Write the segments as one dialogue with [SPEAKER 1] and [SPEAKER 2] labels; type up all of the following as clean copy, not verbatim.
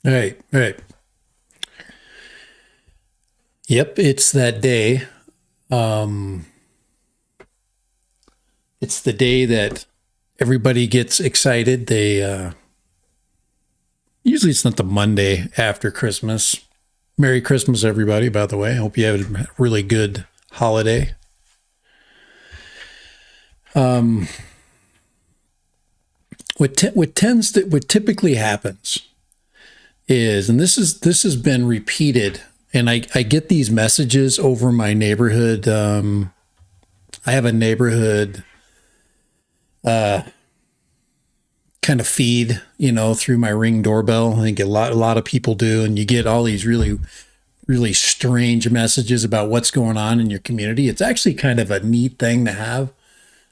[SPEAKER 1] Right, right. Yep, it's that day. Um, it's the day that everybody gets excited. Usually it's not the Monday after Christmas. Merry Christmas, everybody, by the way. I hope you have a really good holiday. Um, what typically happens is, and this has been repeated, and I get these messages over my neighborhood. I have a neighborhood kind of feed, through my Ring doorbell. I think a lot of people do, and you get all these really strange messages about what's going on in your community. It's actually kind of a neat thing to have.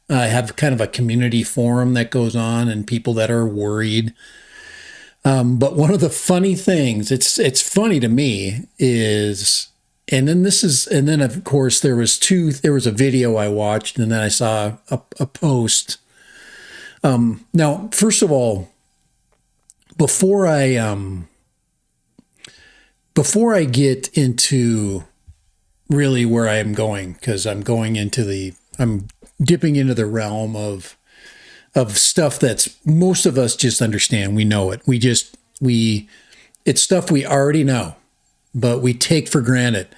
[SPEAKER 1] I have kind of a community forum that goes on, and people that are worried. But one of the funny things, it's funny to me, is, and then of course there was a video I watched, and then I saw a post. Now, first of all, before I get into really where I am going, because I'm dipping into the realm of stuff that's most of us just understand. We know it. It's stuff we already know, but we take for granted.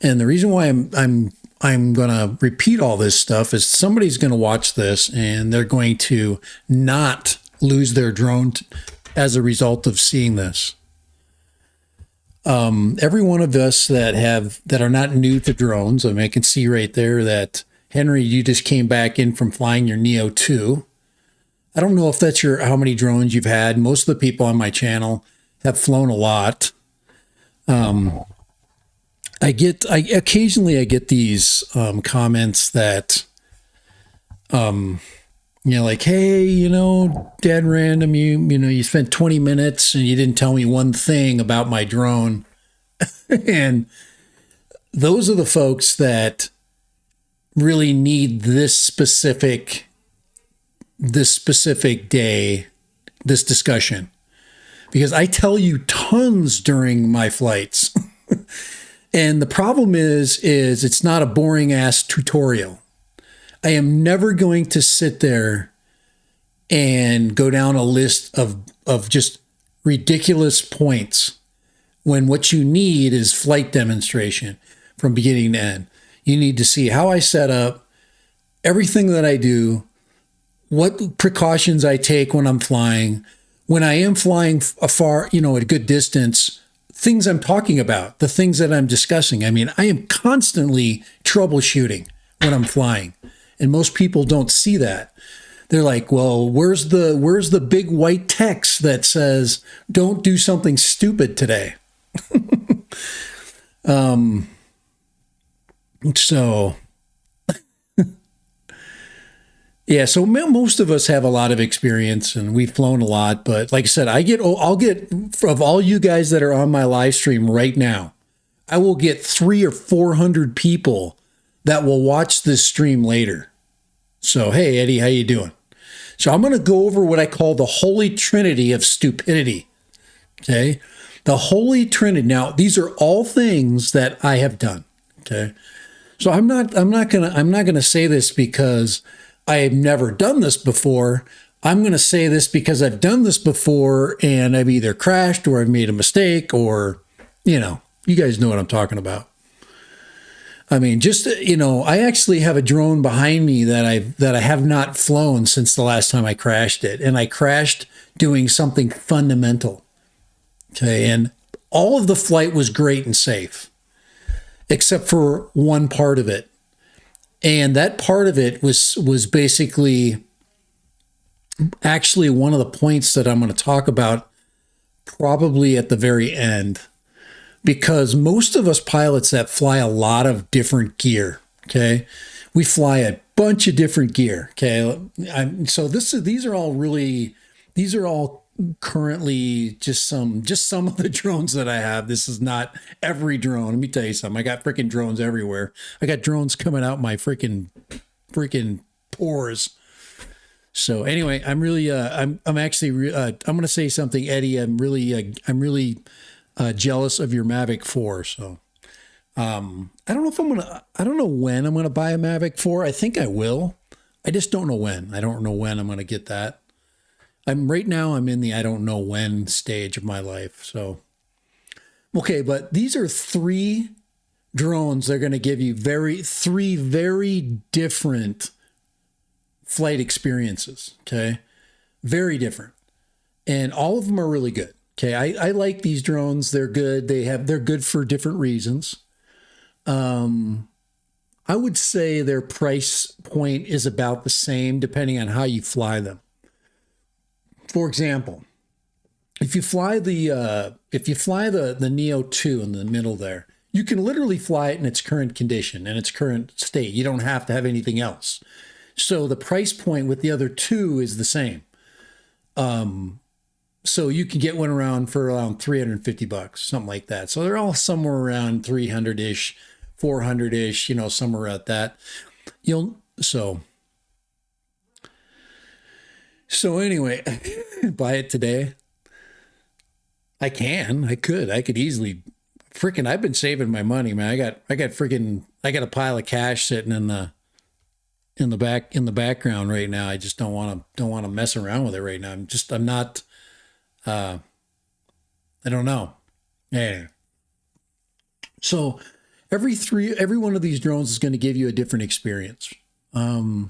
[SPEAKER 1] And the reason why I'm going to repeat all this stuff is somebody's going to watch this and they're going to not lose their drone as a result of seeing this. Every one of us that are not new to drones, I mean, I can see right there that Henry, you just came back in from flying your Neo 2. I don't know if that's how many drones you've had. Most of the people on my channel have flown a lot. Occasionally I get these comments that, like, hey, Dad Random, you spent 20 minutes and you didn't tell me one thing about my drone. And those are the folks that really need this specific day, this discussion, because I tell you tons during my flights. And the problem is it's not a boring ass tutorial. I am never going to sit there and go down a list of just ridiculous points when what you need is flight demonstration from beginning to end. You need to see how I set up everything that I do, what precautions I take when I'm flying, when I am flying afar, at a good distance, things I'm talking about, the things that I'm discussing. I mean, I am constantly troubleshooting when I'm flying, and most people don't see that. They're like, well, where's the big white text that says, don't do something stupid today? So yeah, so most of us have a lot of experience and we've flown a lot, but like I said, I'll get, of all you guys that are on my live stream right now, I will get 300 or 400 people that will watch this stream later. So, hey, Eddie, how you doing? So I'm going to go over what I call the Holy Trinity of stupidity. Okay. The Holy Trinity. Now, these are all things that I have done. Okay. So I'm not going to say this because I've never done this before. I'm going to say this because I've done this before and I've either crashed or I've made a mistake, or, you guys know what I'm talking about. I mean, I actually have a drone behind me that I have not flown since the last time I crashed it. And I crashed doing something fundamental. Okay. And all of the flight was great and safe, except for one part of it. And that part of it was basically actually one of the points that I'm going to talk about probably at the very end, because most of us pilots that fly a lot of different gear, okay? We fly a bunch of different gear, okay? These are all currently just some of the drones that I have. This is not every drone. Let me tell you something. I got freaking drones everywhere. I got drones coming out my freaking pores. So anyway, I'm actually, I'm going to say something, Eddie. I'm really jealous of your Mavic 4. So, I don't know when I'm going to buy a Mavic 4. I think I will. I just don't know when. I don't know when I'm going to get that. Right now, I'm in the I don't know when stage of my life. So, okay, but these are three drones. They're going to give you three very different flight experiences. Okay. Very different. And all of them are really good. Okay. I like these drones. They're good. They're good for different reasons. I would say their price point is about the same depending on how you fly them. For example, if you fly the Neo 2 in the middle there, you can literally fly it in its current condition and its current state. You don't have to have anything else. So the price point with the other two is the same. So you can get one for around $350, something like that. So they're all somewhere around 300-ish, 400-ish, somewhere at that. So anyway, buy it today. I could easily I've been saving my money, man. I got a pile of cash sitting in the background right now. I just don't want to mess around with it right now. I'm not, I don't know. Yeah. So every one of these drones is going to give you a different experience. The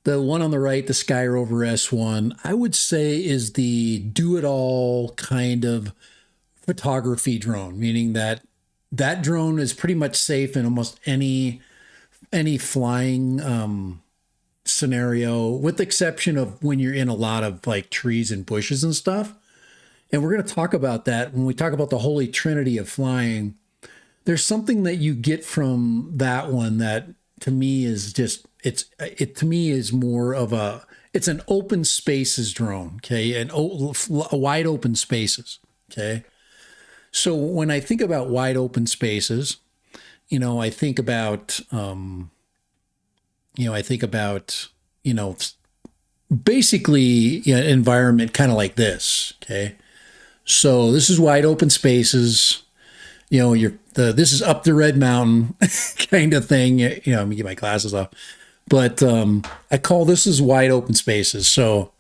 [SPEAKER 1] one on the right, the Sky Rover S1, I would say is the do-it-all kind of photography drone, meaning that drone is pretty much safe in almost any flying scenario, with the exception of when you're in a lot of like trees and bushes and stuff. And we're going to talk about that when we talk about the holy trinity of flying. There's something that you get from that one that to me is just to me is more of it's an open spaces drone, okay, and wide open spaces, okay. So when I think about wide open spaces, I think about basically environment kind of like this, okay. So this is wide open spaces. This is up the Red Mountain kind of thing. Let me get my glasses off. But I call this as wide open spaces. So,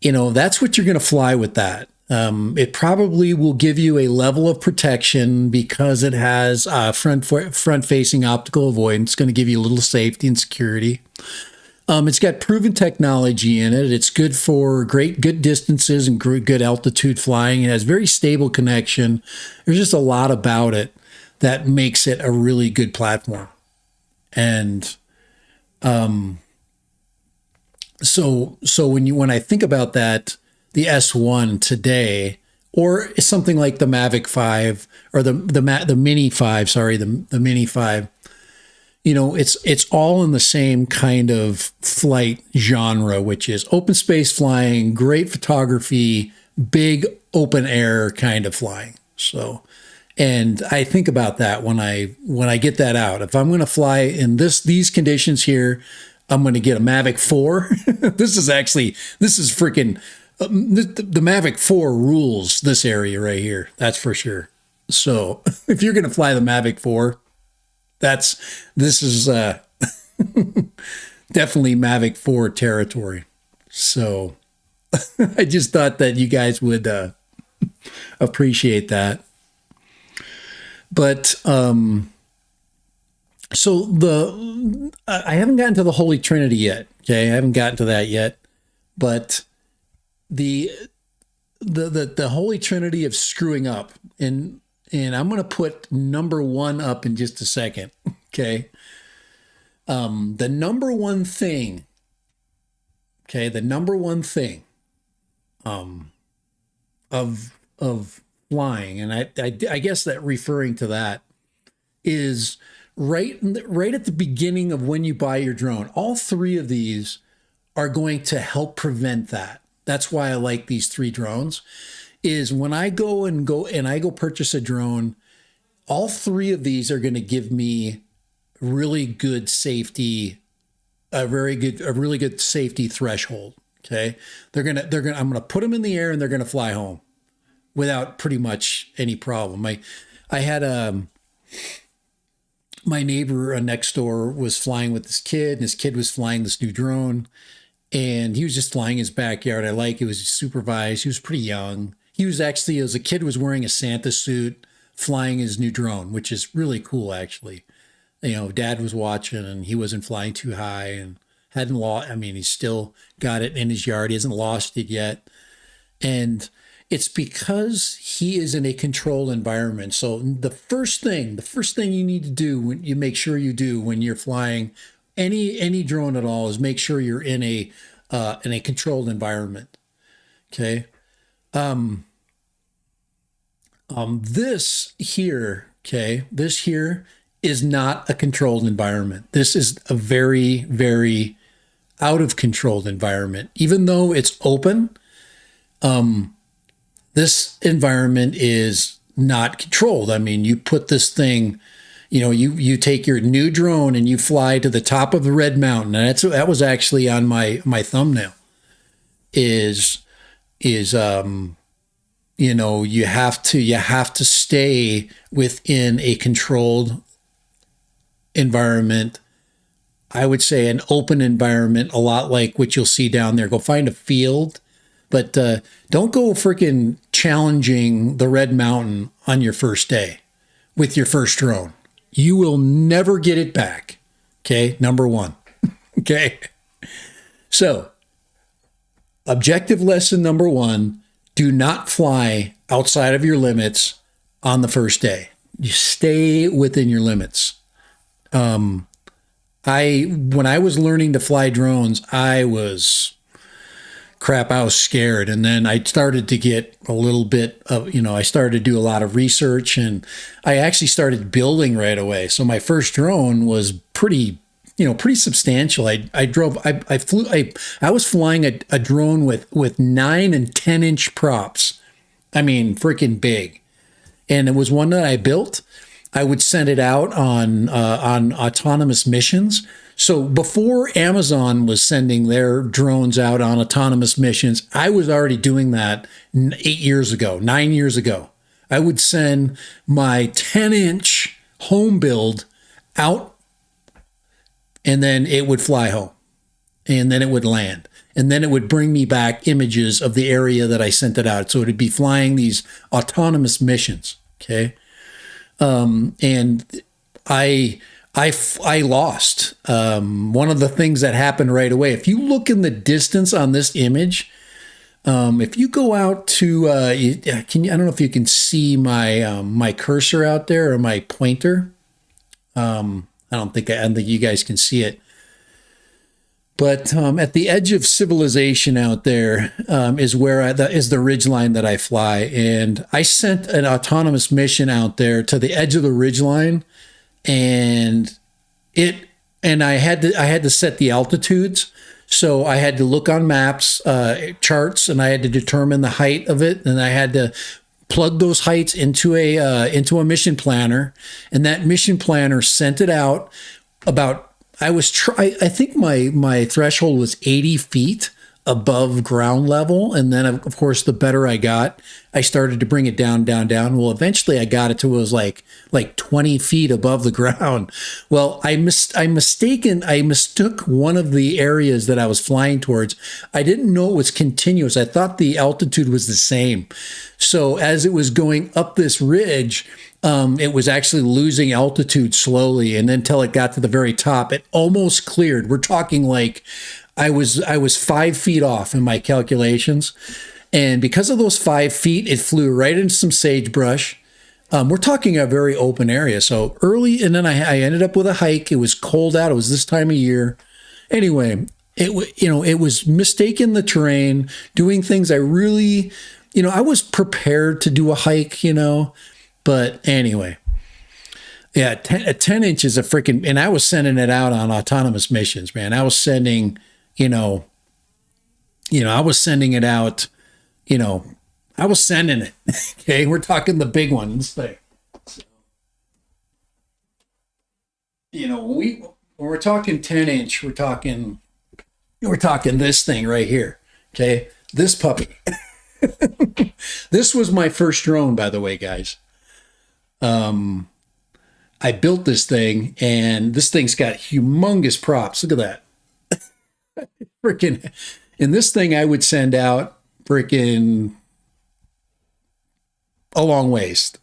[SPEAKER 1] that's what you're going to fly with that. It probably will give you a level of protection because it has front-facing optical avoidance. It's going to give you a little safety and security. It's got proven technology in it. It's good for good distances and good altitude flying. It has very stable connection. There's just a lot about it that makes it a really good platform. And so when I think about that, the S1 today, or something like the Mavic 5 or the Mini 5, the Mini 5, it's all in the same kind of flight genre, which is open space flying, great photography, big open air kind of flying. So, and I think about that when I get that out. If I'm going to fly in these conditions here, I'm going to get a Mavic 4. This is freaking the Mavic 4 rules this area right here. That's for sure. So if you're going to fly the Mavic 4, this is definitely Mavic 4 territory. So I just thought that you guys would appreciate that. But so I haven't gotten to the Holy Trinity yet. Okay, I haven't gotten to that yet. But the Holy Trinity of screwing up, and I'm going to put number one up in just a second. Okay. The number one thing. Okay. The number one thing, of flying. And I guess that referring to that is right at the beginning of when you buy your drone. All three of these are going to help prevent that. That's why I like these three drones. Is when I go purchase a drone, all three of these are going to give me really good safety a really good safety threshold. Okay. I'm going to put them in the air and they're going to fly home without pretty much any problem. I had, my neighbor next door was flying with this kid, and his kid was flying this new drone, and he was just flying his backyard. It was supervised. He was pretty young. He was actually, as a kid, was wearing a Santa suit, flying his new drone, which is really cool, actually. Dad was watching, and he wasn't flying too high, and hadn't lost. I mean, he's still got it in his yard. He hasn't lost it yet, and it's because he is in a controlled environment. So the first thing you need to do when you make sure you do when you're flying any drone at all is make sure you're in a controlled environment. Okay. This here is not a controlled environment. This is a very, very out of controlled environment. Even though it's open, this environment is not controlled. I mean, you put this thing, you take your new drone and you fly to the top of the Red Mountain. And that was actually on my thumbnail. You have to stay within a controlled environment. I would say an open environment, a lot like what you'll see down there. Go find a field, but don't go freaking challenging the Red Mountain on your first day with your first drone. You will never get it back. Okay, number one. Okay. So, objective lesson number one, do not fly outside of your limits on the first day. You stay within your limits. When I was learning to fly drones, I was scared. And then I started to get a little bit of, I started to do a lot of research, and I actually started building right away. So my first drone was pretty substantial. I was flying a drone with 9 and 10-inch props. I mean, freaking big. And it was one that I built. I would send it out on autonomous missions. So before Amazon was sending their drones out on autonomous missions, I was already doing that 9 years ago. I would send my 10-inch home build out, and then it would fly home, and then it would land, and then it would bring me back images of the area that I sent it out. So it would be flying these autonomous missions. Okay. And I lost. One of the things that happened right away, if you look in the distance on this image, if you go out to, I don't know if you can see my cursor out there, or my pointer. I don't think you guys can see it. But at the edge of civilization out there is where is the ridgeline that I fly. And I sent an autonomous mission out there to the edge of the ridgeline, and I had to set the altitudes. So I had to look on maps, charts, and I had to determine the height of it, and I had to plug those heights into a mission planner, and that mission planner sent it out about. I think my threshold was 80 feet above ground level. And then, of course, the better I got, I started to bring it down. Well, eventually I got it to, it was like 20 feet above the ground. Well, I mistook one of the areas that I was flying towards. I didn't know it was continuous. I thought the altitude was the same. So as it was going up this ridge, it was actually losing altitude slowly, and then until it got to the very top, it almost cleared. We're talking like I was 5 feet off in my calculations, and because of those 5 feet, it flew right into some sagebrush. We're talking a very open area. So early, and then I ended up with a hike. It was cold out. It was this time of year. Anyway, it was mistaking the terrain, doing things I really, I was prepared to do a hike, But anyway, yeah, 10 inches of freaking, and I was sending it out on autonomous missions, man. I was sending, I was sending it out, I was sending it. Okay, we're talking the big one, this thing. So, when we're talking 10-inch, we're talking this thing right here. Okay. This puppy. This was my first drone, by the way, guys. I built this thing, and this thing's got humongous props. Look at that. Freaking, and this thing I would send out freaking a long ways.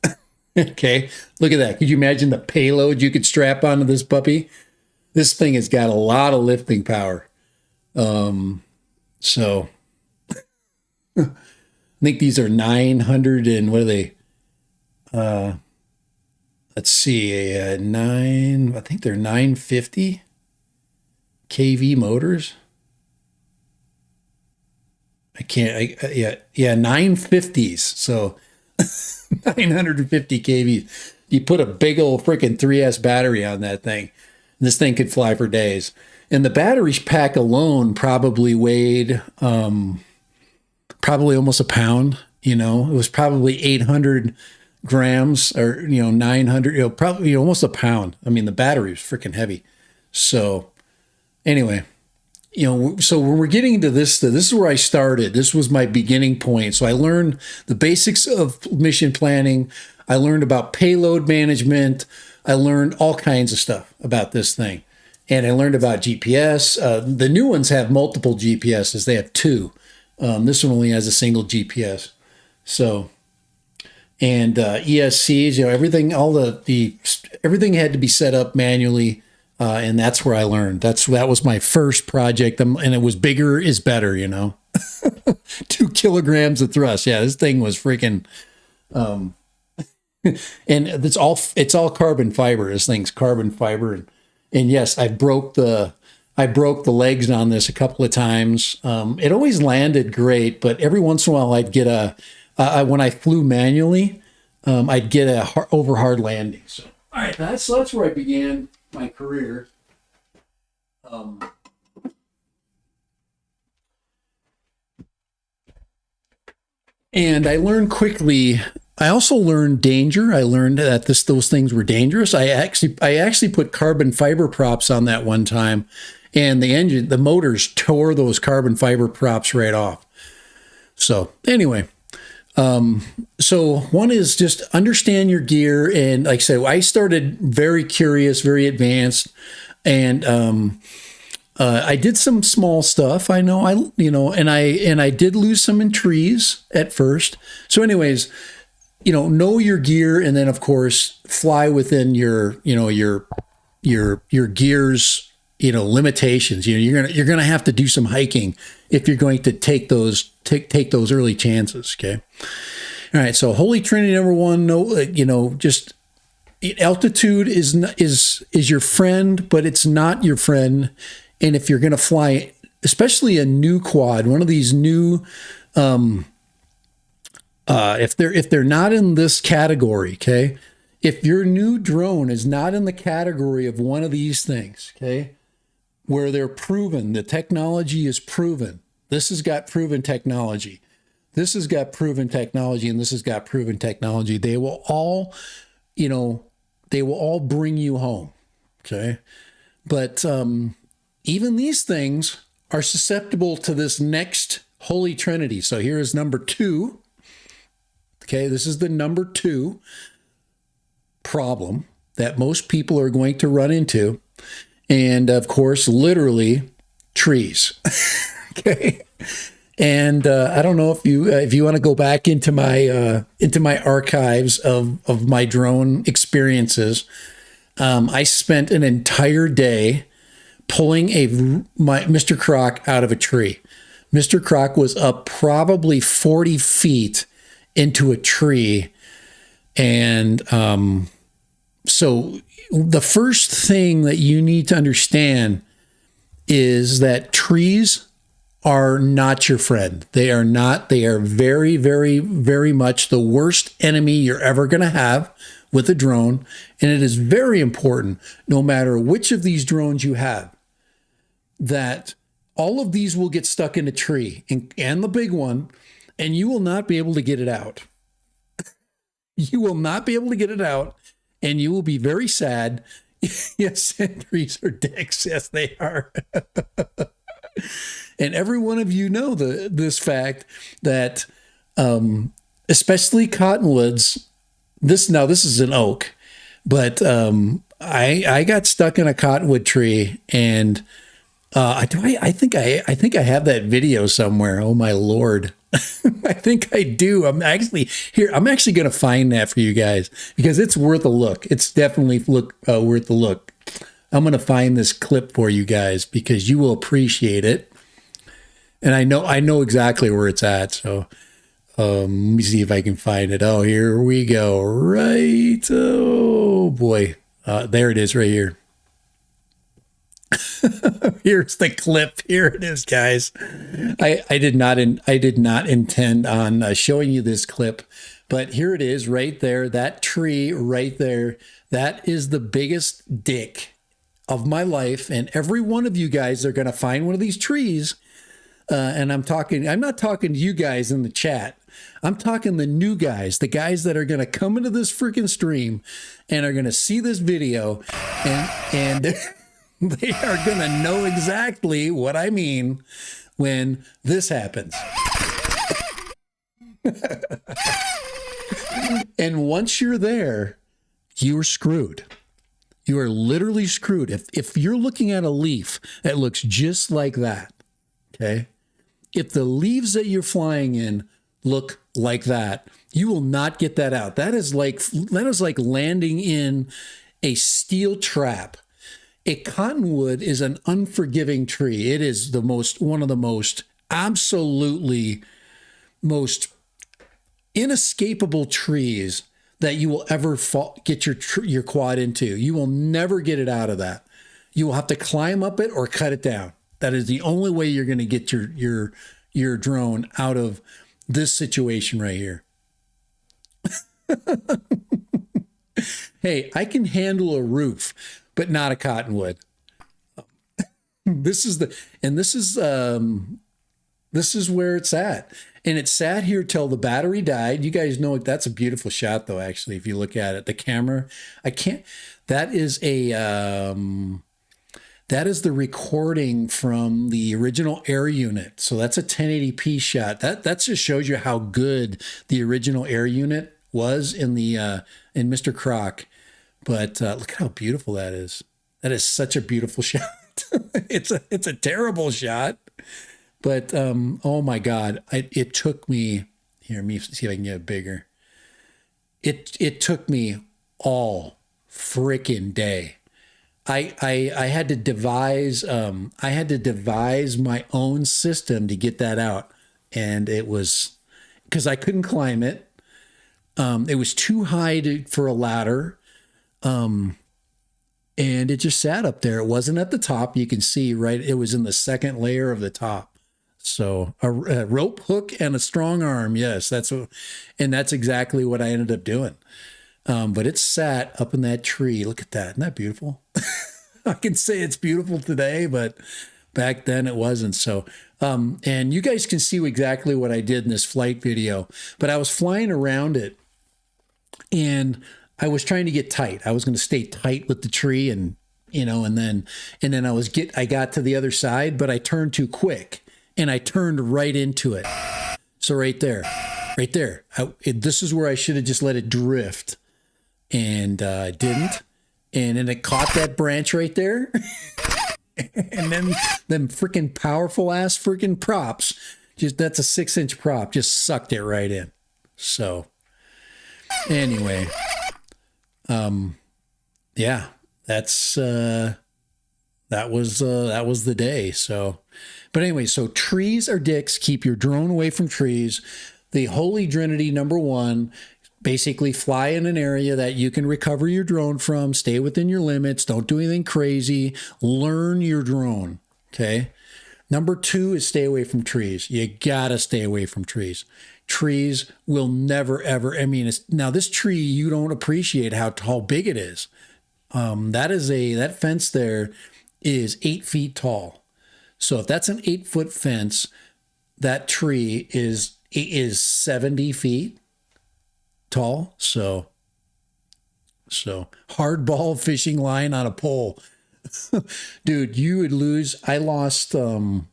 [SPEAKER 1] Okay. Look at that. Could you imagine the payload you could strap onto this puppy? This thing has got a lot of lifting power. So I think these are 900 and what are they? Let's see, I think they're 950 kV motors. Yeah, 950s. So 950 kV. You put a big old freaking 3S battery on that thing. This thing could fly for days. And the battery pack alone probably weighed probably almost a pound. You know, it was probably 800 grams or 900. Probably almost a pound. I mean, the battery was freaking heavy. So anyway, so when we're getting into this is where I started. This was my beginning point. So I learned the basics of mission planning. I learned about payload management. I learned all kinds of stuff about this thing. And I learned about GPS. The new ones have multiple GPSs. They have two. This one only has a single GPS. So, and ESCs, everything, everything had to be set up manually. And that's where I learned. That was my first project. And it was bigger is better, 2 kilograms of thrust. Yeah, this thing was freaking, and it's all carbon fiber. This thing's carbon fiber. And yes, I broke the legs on this a couple of times. It always landed great, but every once in a while I'd get when I flew manually, I'd get over hard landing. So, all right, that's where I began my career. And I learned quickly. I also learned danger. I learned that those things were dangerous. I actually put carbon fiber props on that one time, and the motors tore those carbon fiber props right off. So anyway, so one is just understand your gear. And like I said, I started very curious, very advanced, and I did some small stuff. I know, and I did lose some in trees at first. So anyways, know your gear, and then of course fly within your gear's, limitations. You're gonna have to do some hiking if you're going to take those early chances. Okay. All right. So Holy Trinity number one, just altitude is your friend, but it's not your friend. And if you're going to fly, especially a new quad, one of these new, if they're not in this category, okay, if your new drone is not in the category of one of these things, okay, where they're proven, the technology is proven. This has got proven technology. This has got proven technology, and this has got proven technology. They will all bring you home, okay? But even these things are susceptible to this next Holy Trinity. So here is number 2. Okay, this is the number 2 problem that most people are going to run into. And of course, literally trees. Okay. And I don't know if you want to go back into my archives of my drone experiences. I spent an entire day pulling my Mr. Croc out of a tree. Mr. Croc was up probably 40 feet into a tree. And so the first thing that you need to understand is that trees are not your friend. They are not. They are very, very, very much the worst enemy you're ever going to have with a drone. And it is very important, no matter which of these drones you have, that all of these will get stuck in a tree and the big one, and you will not be able to get it out. You will not be able to get it out, and you will be very sad. Yes, trees are dicks. Yes, they are. And every one of you know this fact that, especially cottonwoods. This is an oak, but I got stuck in a cottonwood tree, and I think I have that video somewhere. Oh my lord. I think I do. I'm actually going to find that for you guys because it's worth a look. It's definitely worth a look. I'm going to find this clip for you guys because you will appreciate it. And I know exactly where it's at. So let me see if I can find it. Oh, here we go. Right. Oh boy. There it is right here. Here's the clip. Here it is, guys. I did not intend on showing you this clip, but here it is right there. That tree right there. That is the biggest dick of my life. And every one of you guys are going to find one of these trees. And I'm not talking to you guys in the chat. I'm talking the new guys, the guys that are going to come into this freaking stream and are going to see this video and they are going to know exactly what I mean when this happens. And once you're there, you're screwed. You are literally screwed. If you're looking at a leaf that looks just like that, okay? If the leaves that you're flying in look like that, you will not get that out. That is like landing in a steel trap. A cottonwood is an unforgiving tree. It is one of the most absolutely most inescapable trees that you will ever get your quad into. You will never get it out of that. You will have to climb up it or cut it down. That is the only way you're going to get your drone out of this situation right here. Hey, I can handle a roof, but not a cottonwood. This is where it's at. And it sat here till the battery died. You guys know that's a beautiful shot though, actually, if you look at it. The camera, that is the recording from the original air unit. So that's a 1080p shot. That just shows you how good the original air unit was in Mr. Croc. But look at how beautiful that is. That is such a beautiful shot. It's a terrible shot. But oh my God, it took me here. Let me see if I can get it bigger. It took me all freaking day. I had to devise my own system to get that out, and it was because I couldn't climb it. It was too high for a ladder, and it just sat up there. It wasn't at the top. You can see right. It was in the second layer of the top. So a rope hook and a strong arm. Yes, that's exactly what I ended up doing. But it sat up in that tree. Look at that. Isn't that beautiful? I can say it's beautiful today, but back then it wasn't. So, and you guys can see exactly what I did in this flight video, but I was flying around it and I was trying to get tight. I was going to stay tight with the tree and then I got to the other side, but I turned too quick and I turned right into it. So right there, this is where I should have just let it drift. And I didn't. And then it caught that branch right there. And then them freaking powerful ass freaking props. That's a 6-inch prop. Just sucked it right in. So anyway. Yeah, that was the day. So, but anyway, so trees are dicks. Keep your drone away from trees. The Holy Trinity, number one, basically fly in an area that you can recover your drone from. Stay within your limits. Don't do anything crazy. Learn your drone. Okay. Number two is stay away from trees. You gotta stay away from trees. Trees will never, ever, now this tree, you don't appreciate how big it is. That fence there is 8 feet tall. So if that's an 8-foot fence, that tree is 70 feet tall. So So hardball fishing line on a pole. Dude, you would lose. I lost when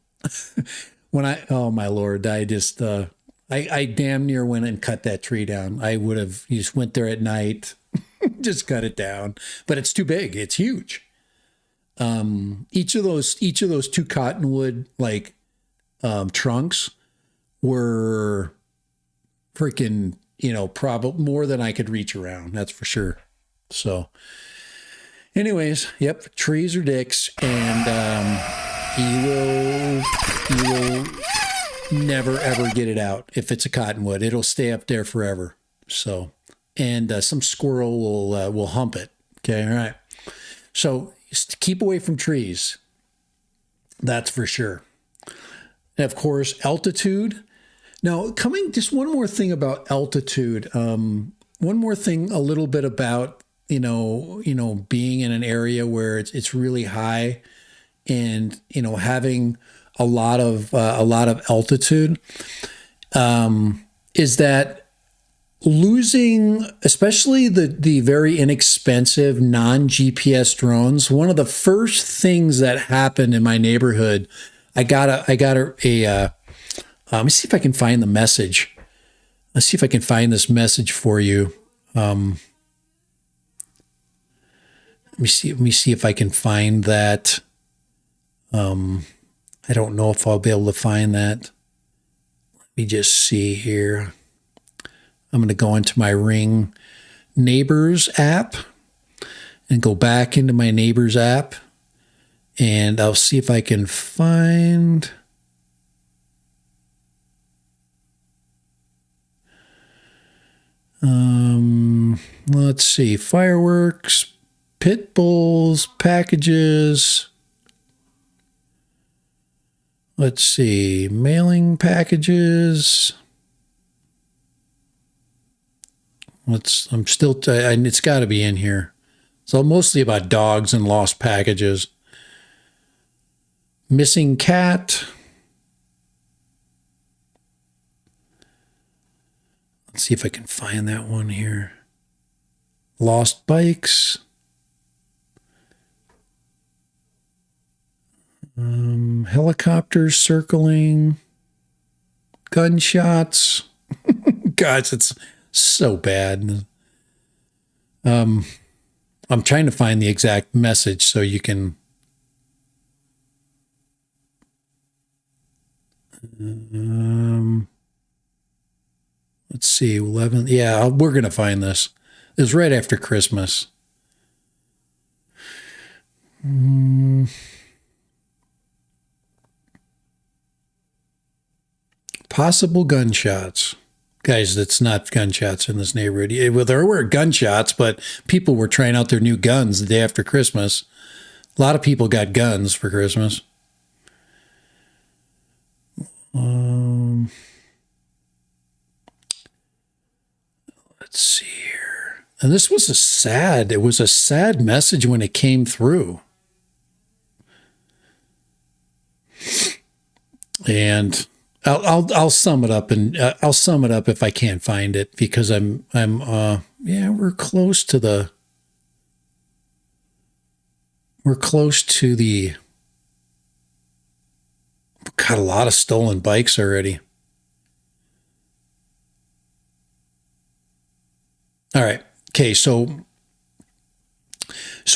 [SPEAKER 1] I oh my Lord, I just I damn near went and cut that tree down. I would have you just went there at night, just cut it down. But it's too big. It's huge. Each of those two cottonwood like trunks were freaking, probably more than I could reach around. That's for sure. So anyways, yep, trees are dicks, and you will never ever get it out. If it's a cottonwood, it'll stay up there forever. So, and some squirrel will hump it. Okay, all right. So just keep away from trees. That's for sure. And of course, altitude. Now, just one more thing about altitude. One more thing, a little bit about being in an area where it's really high, and having a lot of altitude, is that losing, especially the very inexpensive non-GPS drones. One of the first things that happened in my neighborhood, I got a let me see if I can find the message. Let's see if I can find this message for you. Let me see if I can find that. I don't know if I'll be able to find that. Let me just see here. I'm going to go into my Ring Neighbors app and go back into my Neighbors app, and I'll see if I can find. Let's see, fireworks, pit bulls, packages. Let's see, mailing packages. It's got to be in here. So mostly about dogs and lost packages. Missing cat. Let's see if I can find that one here. Lost bikes. Helicopters circling. Gunshots. Guys, it's so bad. I'm trying to find the exact message so you can. Let's see, 11. Yeah, we're going to find this. It was right after Christmas. Possible gunshots. Guys, it's not gunshots in this neighborhood. Well, there were gunshots, but people were trying out their new guns the day after Christmas. A lot of people got guns for Christmas. Let's see here. And this was it was a sad message when it came through. And I'll sum it up, and I'll sum it up if I can't find it, because we're close to the got a lot of stolen bikes already. All right. Okay. So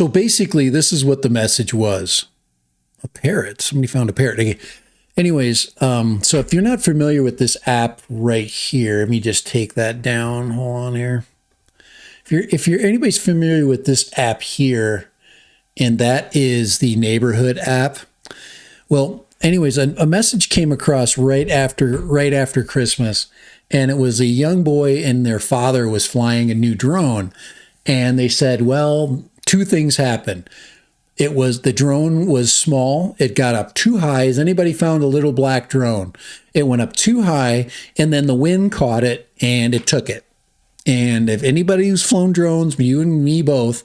[SPEAKER 1] basically this is what the message was. A parrot. Somebody found a parrot. Okay. Anyways, so if you're not familiar with this app right here, let me just take that down. Hold on here. If anybody's familiar with this app here, and that is the neighborhood app. Well, anyways, a message came across right after Christmas, and it was a young boy and their father was flying a new drone, and they said, well, two things happened. The drone was small. It got up too high. Has anybody found a little black drone? It went up too high, and then the wind caught it and it took it. And if anybody who's flown drones, you and me both,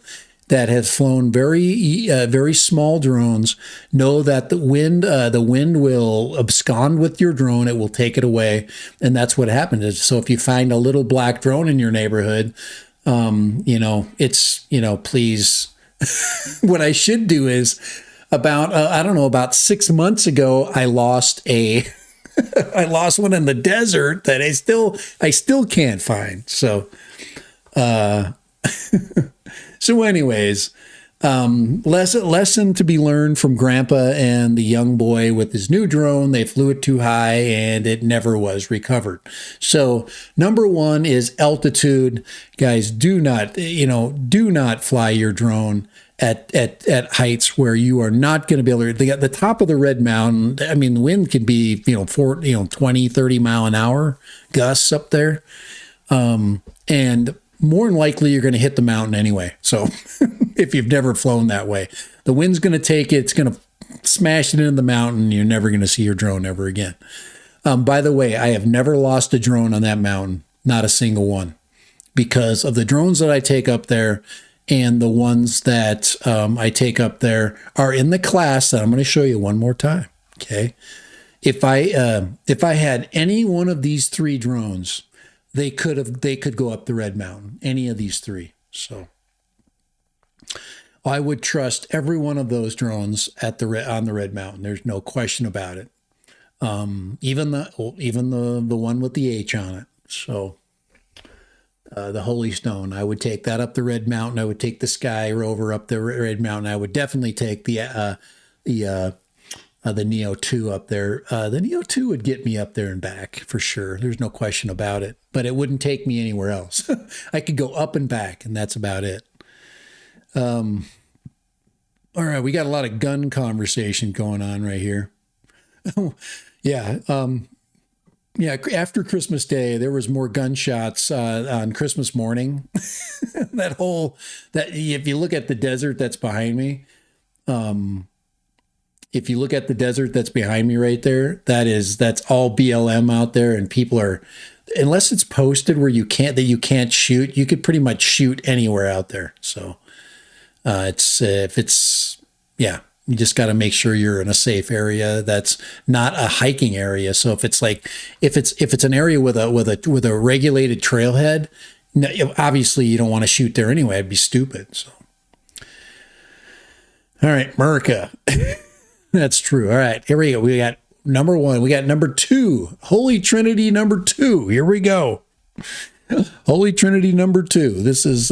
[SPEAKER 1] that has flown very small drones, know that the wind will abscond with your drone. It will take it away, and that's what happened. So if you find a little black drone in your neighborhood, Please, what I should do is about 6 months ago, I lost I lost one in the desert that I still can't find. So, so anyways, lesson to be learned from Grandpa and the young boy with his new drone. They flew it too high and it never was recovered. So number one is altitude. Guys, do not fly your drone at heights where you are not going to be able to. The top of the Red Mountain, I mean, the wind can be 20, 30 mile an hour gusts up there, and more than likely you're going to hit the mountain anyway. So if you've never flown that way, the wind's going to take it, it's going to smash it into the mountain. You're never going to see your drone ever again. By the way, I have never lost a drone on that mountain, not a single one, because of the drones that I take up there. And the ones that I take up there are in the class that I'm going to show you one more time. Okay. If I had any one of these three drones, they could go up the Red Mountain, any of these three. So I would trust every one of those drones on the Red Mountain. There's no question about it. Even the one with the H on it. So the Holy Stone, I would take that up the Red Mountain. I would take the Sky Rover up the Red Mountain. I would definitely take the Neo 2 up there. The Neo 2 would get me up there and back for sure. There's no question about it. But it wouldn't take me anywhere else. I could go up and back, and that's about it. All right, we got a lot of gun conversation going on right here. Yeah. Yeah, after Christmas Day, there was more gunshots on Christmas morning. If you look at the desert that's behind me, right there, that's all BLM out there, and people are, unless it's posted where you can't shoot, you could pretty much shoot anywhere out there. So you just got to make sure you're in a safe area that's not a hiking area. So if it's an area with a regulated trailhead, obviously you don't want to shoot there anyway. It'd be stupid. So, all right, America. That's true. All right, here we go. We got number one. We got number two. Holy Trinity number two. Here we go. Holy Trinity number two. This is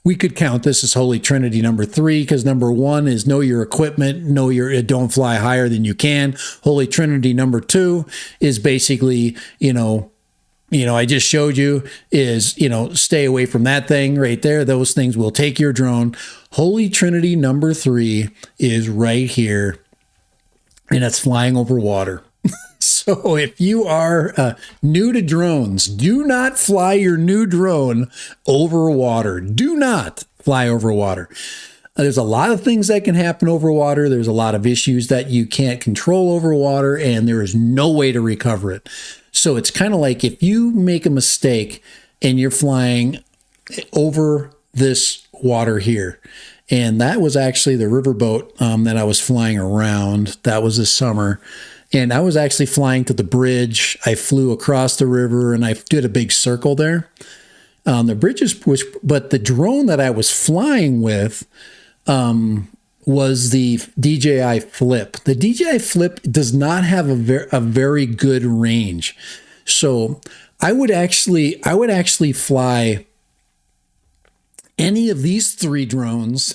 [SPEAKER 1] we could count this as Holy Trinity number three, because number one is know your equipment, don't fly higher than you can. Holy Trinity number two is basically, I just showed you is, stay away from that thing right there. Those things will take your drone. Holy Trinity number three is right here, and it's flying over water. So if you are new to drones, do not fly your new drone over water. Do not fly over water. There's a lot of things that can happen over water. There's a lot of issues that you can't control over water, and there is no way to recover it. So it's kind of like if you make a mistake and you're flying over this water here, and that was actually the riverboat that I was flying around. That was this summer. And I was actually flying to the bridge. I flew across the river and I did a big circle there. The bridges, but the drone that I was flying with was the DJI Flip. The DJI Flip does not have a very good range. So I would actually fly any of these three drones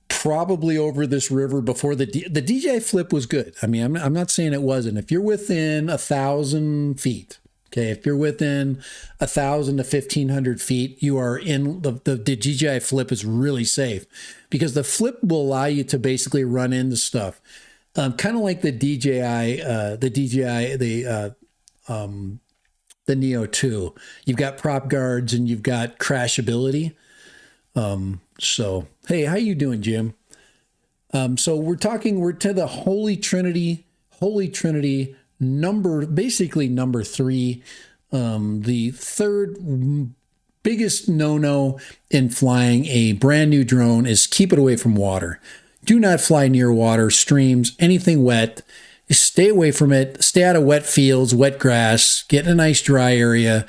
[SPEAKER 1] probably over this river before the DJI Flip was good. I mean, I'm not saying it wasn't. If you're within 1,000 feet, okay, if you're within 1,000 to 1,500 feet, you are in the DJI Flip is really safe, because the Flip will allow you to basically run into stuff, kind of like the Neo 2. You've got prop guards and you've got crashability. So, hey, how you doing, Jim? So we're to the Holy Trinity number three. The third biggest no-no in flying a brand new drone is keep it away from water. Do not fly near water, streams, anything wet. Stay away from it. Stay out of wet fields, wet grass. Get in a nice dry area.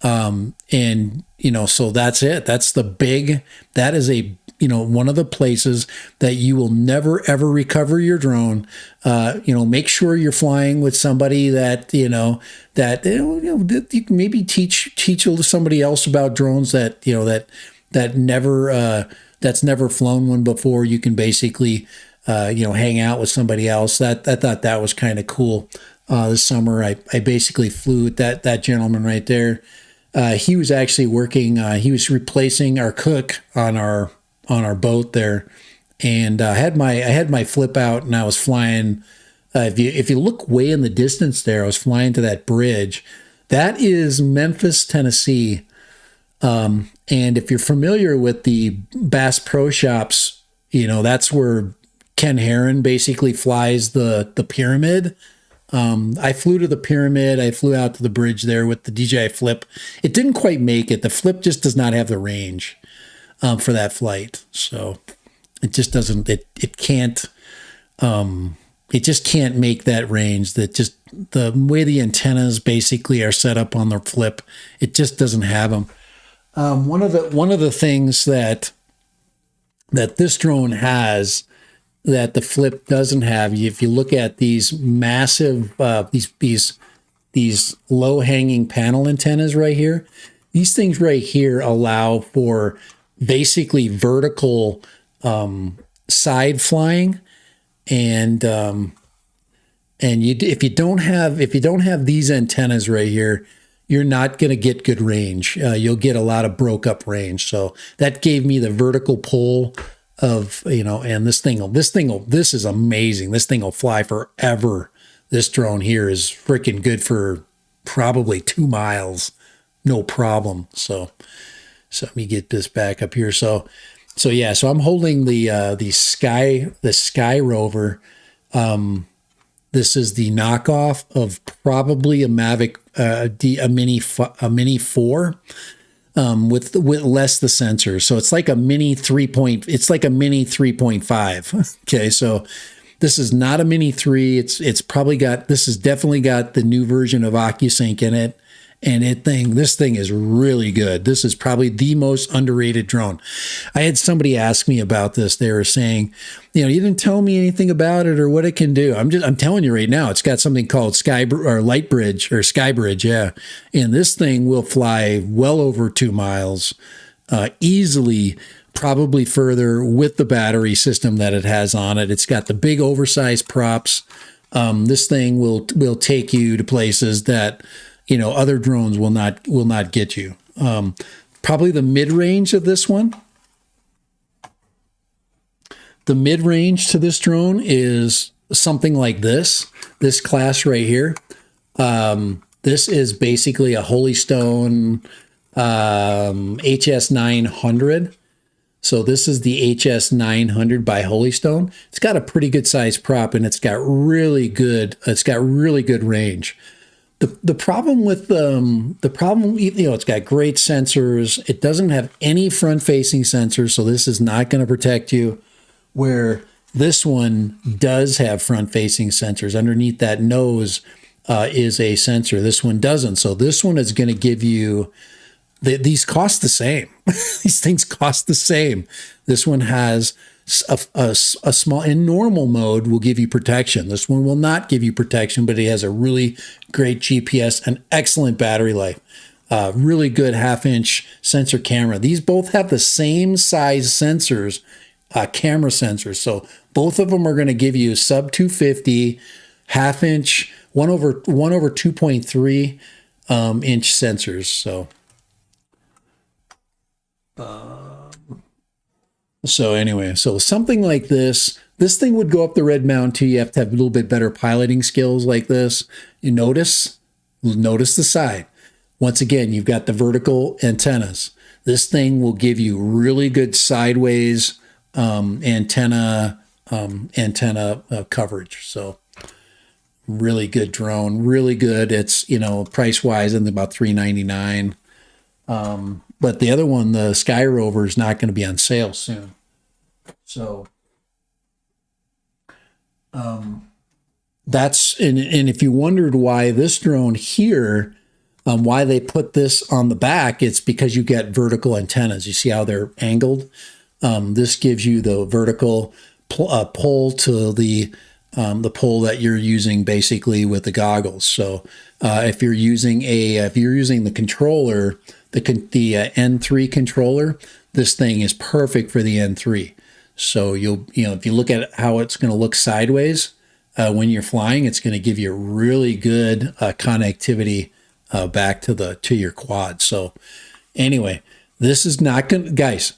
[SPEAKER 1] And, so that's it. That is one of the places that you will never, ever recover your drone. Make sure you're flying with somebody that, that you can maybe teach somebody else about drones that never, that's never flown one before. You can basically, hang out with somebody else. I thought that was kind of cool. This summer, I basically flew with that gentleman right there. He was actually working. He was replacing our cook on our boat there, and I had my flip out, and I was flying. If you look way in the distance there, I was flying to that bridge. That is Memphis, Tennessee. And if you're familiar with the Bass Pro Shops, that's where Ken Herron basically flies the pyramid. I flew to the pyramid. I flew out to the bridge there with the DJI Flip. It didn't quite make it. The Flip just does not have the range for that flight. So it just doesn't, it can't, it just can't make that range. That just the way the antennas basically are set up on the Flip, it just doesn't have them. One of the things that this drone has that the Flip doesn't have, if you look at these massive, these low hanging panel antennas right here, these things right here allow for basically vertical side flying, and if you don't have these antennas right here, you're not going to get good range. You'll get a lot of broke up range. So that gave me the vertical pull of, and this is amazing. This thing will fly forever. This drone here is freaking good for probably 2 miles. No problem. So let me get this back up here. So I'm holding the Sky Rover. This is the knockoff of probably a Mavic, a Mini 4, with less the sensors. So it's like a Mini 3. It's like a Mini 3.5. Okay, so this is not a Mini 3. This has definitely got the new version of OcuSync in it. And this thing is really good. This is probably the most underrated drone. I had somebody ask me about this. They were saying, you didn't tell me anything about it or what it can do. I'm telling you right now, it's got something called Light Bridge or Sky Bridge. Yeah. And this thing will fly well over 2 miles, easily, probably further with the battery system that it has on it. It's got the big oversized props. This thing will take you to places that, other drones will not get you. Probably the mid-range of this one. The mid-range to this drone is something like this class right here. This is basically a Holystone HS900. So this is the HS900 by Holystone. It's got a pretty good size prop, and it's got really good range. The problem with it's got great sensors. It doesn't have any front-facing sensors, so this is not going to protect you. Where this one does have front-facing sensors. Underneath that nose is a sensor. This one doesn't. So this one is going to give you. These cost the same. These things cost the same. This one has a small, in normal mode, will give you protection. This one will not give you protection, but it has a really great GPS and excellent battery life. Really good 1/2-inch sensor camera. These both have the same size sensors, camera sensors. So both of them are going to give you sub 250, 1/2-inch, 1/2.3 inch sensors. So anyway, so something like this thing would go up the Red Mountain too. You have to have a little bit better piloting skills like this. You notice the side. Once again, you've got the vertical antennas. This thing will give you really good sideways antenna coverage. So really good drone, really good. It's, price wise in about $399. But the other one, the Sky Rover, is not going to be on sale soon. So that's, and if you wondered why this drone here Why they put this on the back, it's because you get vertical antennas. You see how they're angled? This gives you the vertical pull to the pull that you're using basically with the goggles. So if you're using the controller, the N3 controller, this thing is perfect for the N3. So if you look at how it's going to look sideways when you're flying, it's going to give you really good connectivity back to your quad. So anyway, this is not going to, guys,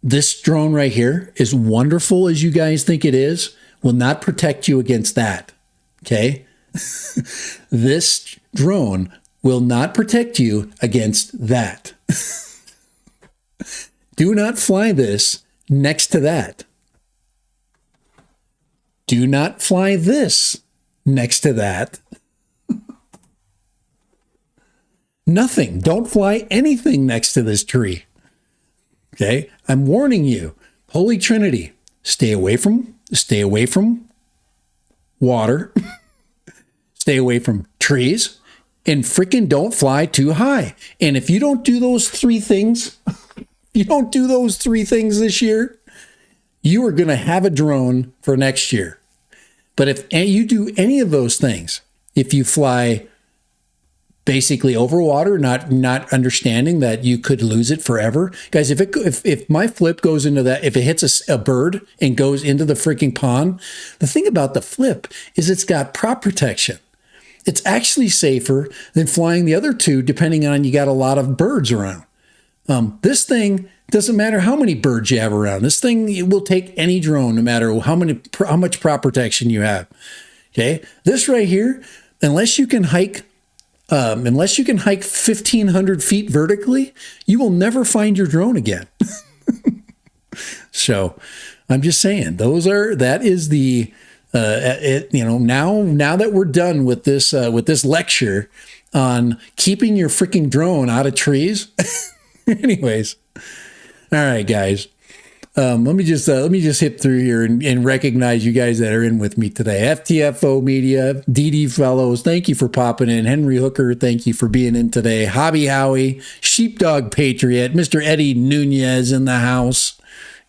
[SPEAKER 1] this drone right here, as wonderful as you guys think it is, will not protect you against that. Okay? This drone will not protect you against that. Do not fly this next to that. Do not fly this next to that. Nothing. Don't fly anything next to this tree. Okay? I'm warning you. Holy Trinity. Stay away from water. Stay away from trees. And freaking don't fly too high. And if you don't do those three things, this year, you are going to have a drone for next year. But if you do any of those things, if you fly basically over water, not understanding that you could lose it forever, guys, if my flip goes into that, if it hits a bird and goes into the freaking pond, the thing about the flip is it's got prop protection. It's actually safer than flying the other two, depending on you got a lot of birds around. This thing doesn't matter how many birds you have around. This thing, it will take any drone, no matter how much prop protection you have. Okay, this right here, unless you can hike 1,500 feet vertically, you will never find your drone again. So, I'm just saying, that is the. Now that we're done with this lecture on keeping your freaking drone out of trees. Anyways, all right, guys. Let me just hit through here and recognize you guys that are in with me today. FTFO Media, DD Fellows, thank you for popping in. Henry Hooker, thank you for being in today. Hobby Howie, Sheepdog Patriot, Mr. Eddie Nunez in the house.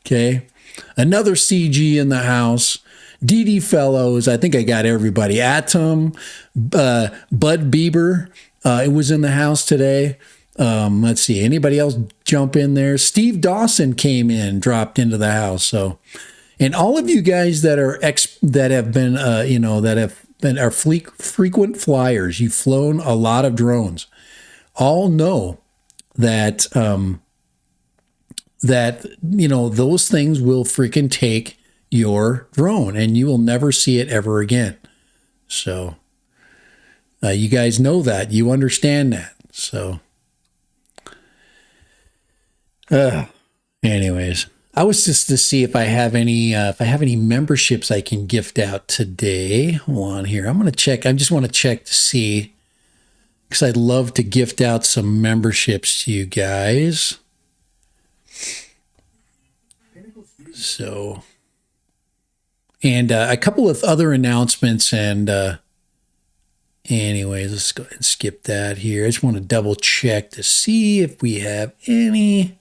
[SPEAKER 1] Okay, another CG in the house. DD Fellows, I think I got everybody. Atom, Bud Bieber, it was in the house today. Let's see, anybody else jump in there? Steve Dawson came in, dropped into the house. So, and all of you guys that are frequent flyers, you've flown a lot of drones, all know that those things will freaking take your drone and you will never see it ever again. So you guys know that, you understand that. So anyways, I was just to see if I have any memberships I can gift out today. Hold on here. I'm going to check. I just want to check to see, because I'd love to gift out some memberships to you guys. So, and a couple of other announcements, and anyways, let's go ahead and skip that here. I just want to double check to see if we have any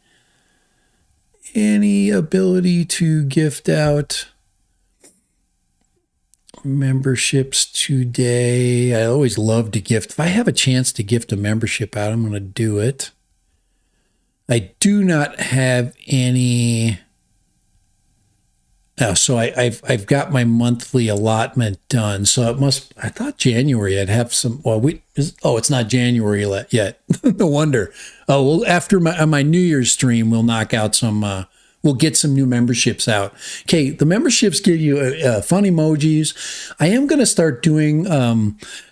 [SPEAKER 1] ability to gift out memberships today. I always love to gift. If I have a chance to gift a membership out, I'm going to do it. I do not have any. So I've got my monthly allotment done. So it must. I thought January I'd have some. Well, it's not January yet. No wonder. Oh well, after my New Year's stream, we'll knock out some. We'll get some new memberships out. Okay, the memberships give you fun emojis. I am going to start doing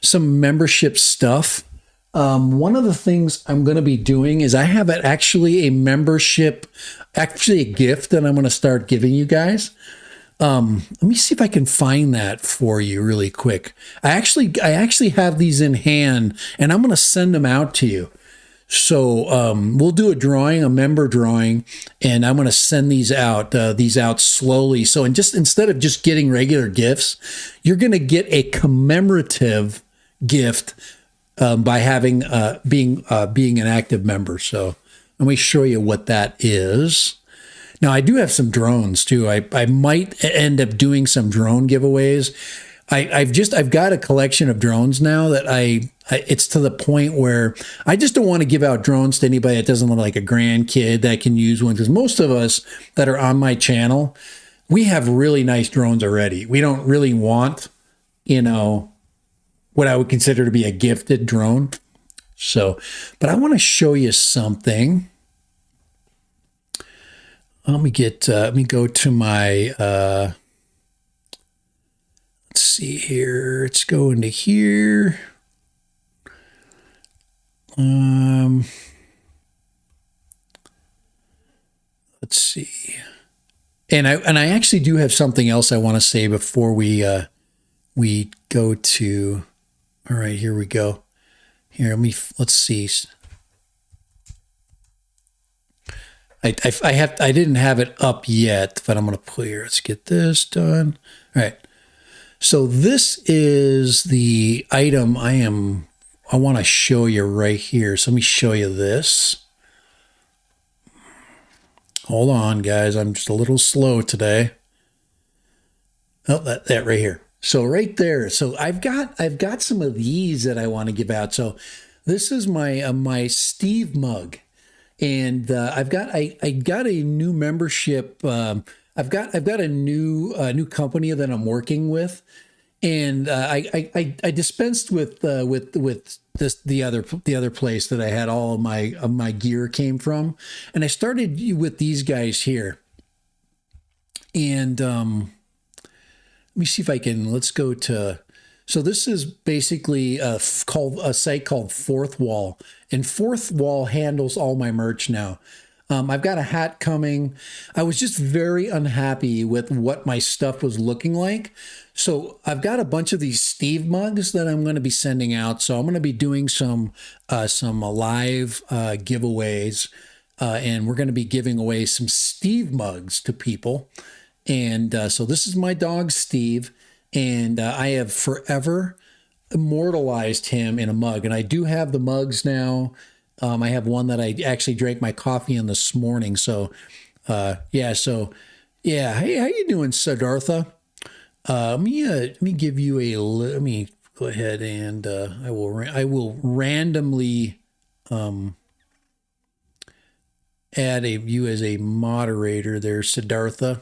[SPEAKER 1] some membership stuff. One of the things I'm going to be doing is I have actually a membership, actually a gift that I'm going to start giving you guys. Let me see if I can find that for you really quick. I actually have these in hand, and I'm going to send them out to you. So we'll do a member drawing, and I'm going to send these out slowly. So instead of just getting regular gifts, you're going to get a commemorative gift by having being an active member. So let me show you what that is. Now I do have some drones too. I might end up doing some drone giveaways. I've got a collection of drones now that it's to the point where I just don't want to give out drones to anybody that doesn't look like a grandkid that can use one, because most of us that are on my channel, we have really nice drones already. We don't really want, what I would consider to be a gifted drone. So, but I want to show you something. Let me go to my, let's see here. Let's go into here. Let's see. And I actually do have something else I want to say before we go to, all right, here we go. Here, let's see. I didn't have it up yet, but I'm going to put here. Let's get this done. All right. So this is the item I want to show you right here. So let me show you this. Hold on, guys. I'm just a little slow today. Oh, that right here. So right there. So I've got some of these that I want to give out. So this is my Steve mug, and I got a new membership. I've got a new company that I'm working with, and I dispensed with this the other place that I had all of my gear came from, and I started with these guys here, and let me see if I can. Let's go to. So this is basically a site called Fourth Wall, and Fourth Wall handles all my merch now. I've got a hat coming. I was just very unhappy with what my stuff was looking like. So I've got a bunch of these Steve mugs that I'm going to be sending out. So I'm going to be doing some live giveaways, and we're going to be giving away some Steve mugs to people. And so this is my dog, Steve, and I have forever immortalized him in a mug. And I do have the mugs now. I have one that I actually drank my coffee in this morning. So, yeah. Hey, how you doing, Siddhartha? Let me give you let me go ahead and I will randomly add you as a moderator there, Siddhartha.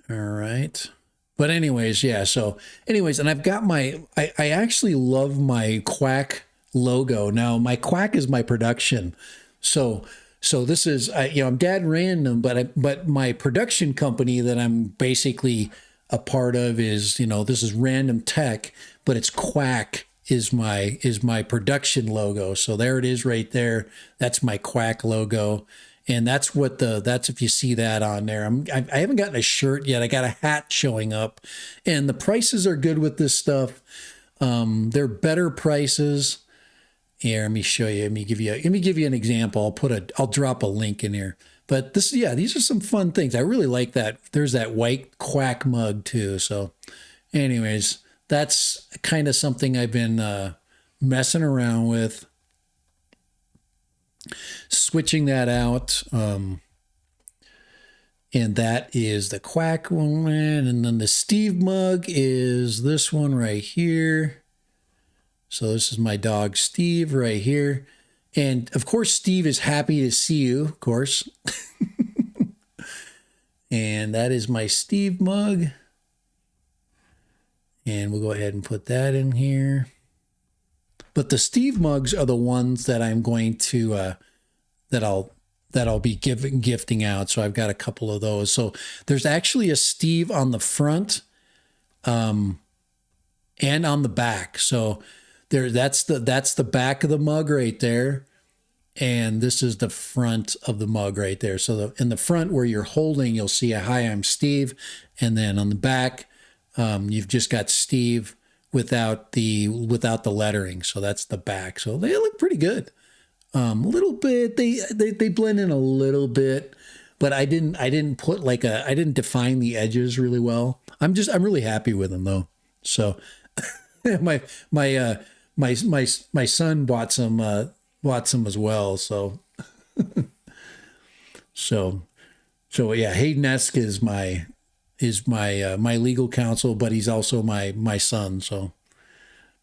[SPEAKER 1] All right. But anyways, yeah. So anyways, and I've got I actually love my Quack logo. Now my Quack is my production. So this is, I'm Dad Random, but my production company that I'm basically a part of is, this is Random Tech, but it's Quack is my production logo. So there it is right there. That's my Quack logo. And that's if you see that on there. I haven't gotten a shirt yet. I got a hat showing up, and the prices are good with this stuff. They're better prices. Here, let me show you. Let me give you an example. I'll drop a link in here. But these are some fun things. I really like that. There's that white Quack mug too. So anyways, that's kind of something I've been messing around with. Switching that out, and that is the Quack one, and then the Steve mug is this one right here. So this is my dog Steve right here, and of course Steve is happy to see you, of course. And that is my Steve mug, and we'll go ahead and put that in here. But the Steve mugs are the ones that I'm going to that I'll be gifting out. So I've got a couple of those. So there's actually a Steve on the front, and on the back. So that's the back of the mug right there, and this is the front of the mug right there. So in the front where you're holding, you'll see a "Hi, I'm Steve," and then on the back, you've just got Steve without the lettering. So that's the back. So they look pretty good. A little bit, they blend in a little bit, but I didn't put I didn't define the edges really well. I'm really happy with them though. So my my my son bought some as well. So so yeah, Hayden-esque is my legal counsel, but he's also my son. So,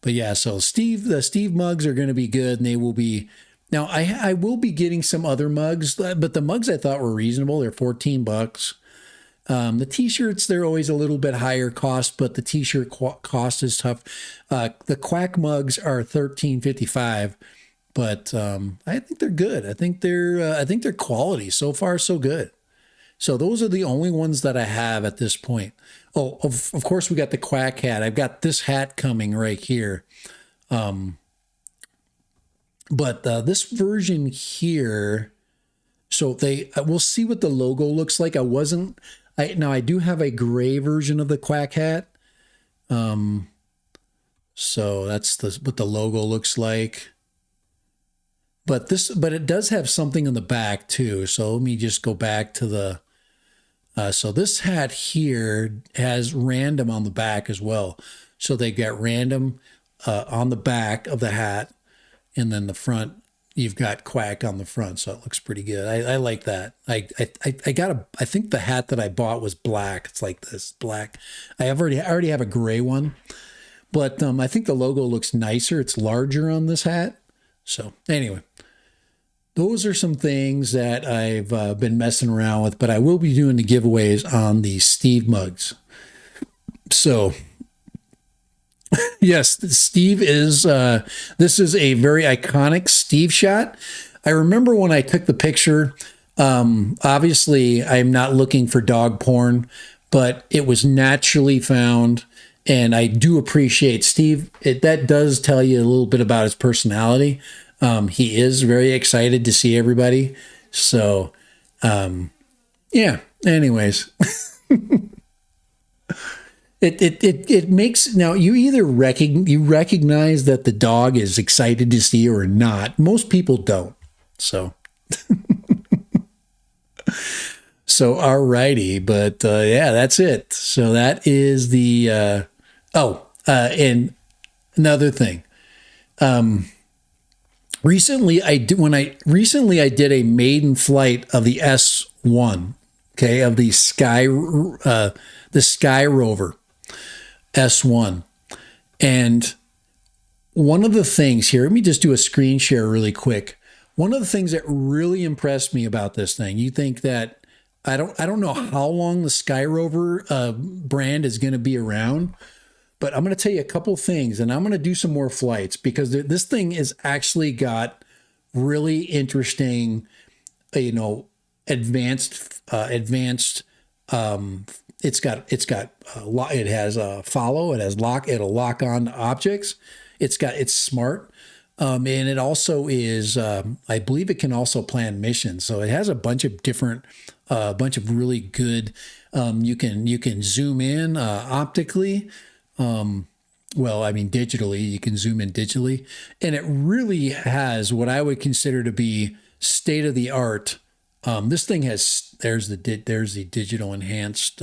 [SPEAKER 1] but yeah, so the Steve mugs are going to be good, and they will be. Now I will be getting some other mugs, but the mugs I thought were reasonable. They're $14. The t-shirts, they're always a little bit higher cost, but the t-shirt cost is tough. The Quack mugs are $13.55, but I think they're good. I think they're quality. So far, so good. So those are the only ones that I have at this point. Oh, of course, we got the Quack hat. I've got this hat coming right here. But this version here, so we'll see what the logo looks like. Now I do have a gray version of the Quack hat. So that's what the logo looks like. But it does have something on the back too. So let me just go back to the, so this hat here has random on the back as well. So they got random on the back of the hat, and then the front, you've got Quack on the front. So it looks pretty good. I like that. I think the hat that I bought was black. It's like this black. I already have a gray one, but I think the logo looks nicer. It's larger on this hat. So anyway, those are some things that I've been messing around with, but I will be doing the giveaways on the Steve mugs. So yes, Steve is, this is a very iconic Steve shot. I remember when I took the picture, obviously I'm not looking for dog porn, but it was naturally found. And I do appreciate Steve. That does tell you a little bit about his personality. He is very excited to see everybody. So, yeah, anyways, it makes, now you either recognize that the dog is excited to see you or not. Most people don't. So, so alrighty, but, yeah, that's it. So that is the, and another thing, recently I did a maiden flight of the S1, okay, of the Sky Rover S1. And one of the things here, let me just do a screen share really quick. One of the things that really impressed me about this thing, you think that I don't know how long the Sky Rover brand is going to be around, but I'm going to tell you a couple things, and I'm going to do some more flights because this thing is actually got really interesting, advanced. It has a follow. It has lock. It'll lock on objects. It's smart, and it also is. I believe it can also plan missions. So it has a bunch of different, bunch of really good. You can zoom in optically. Digitally, you can zoom in digitally, and it really has what I would consider to be state of the art. This thing has, there's the digital enhanced,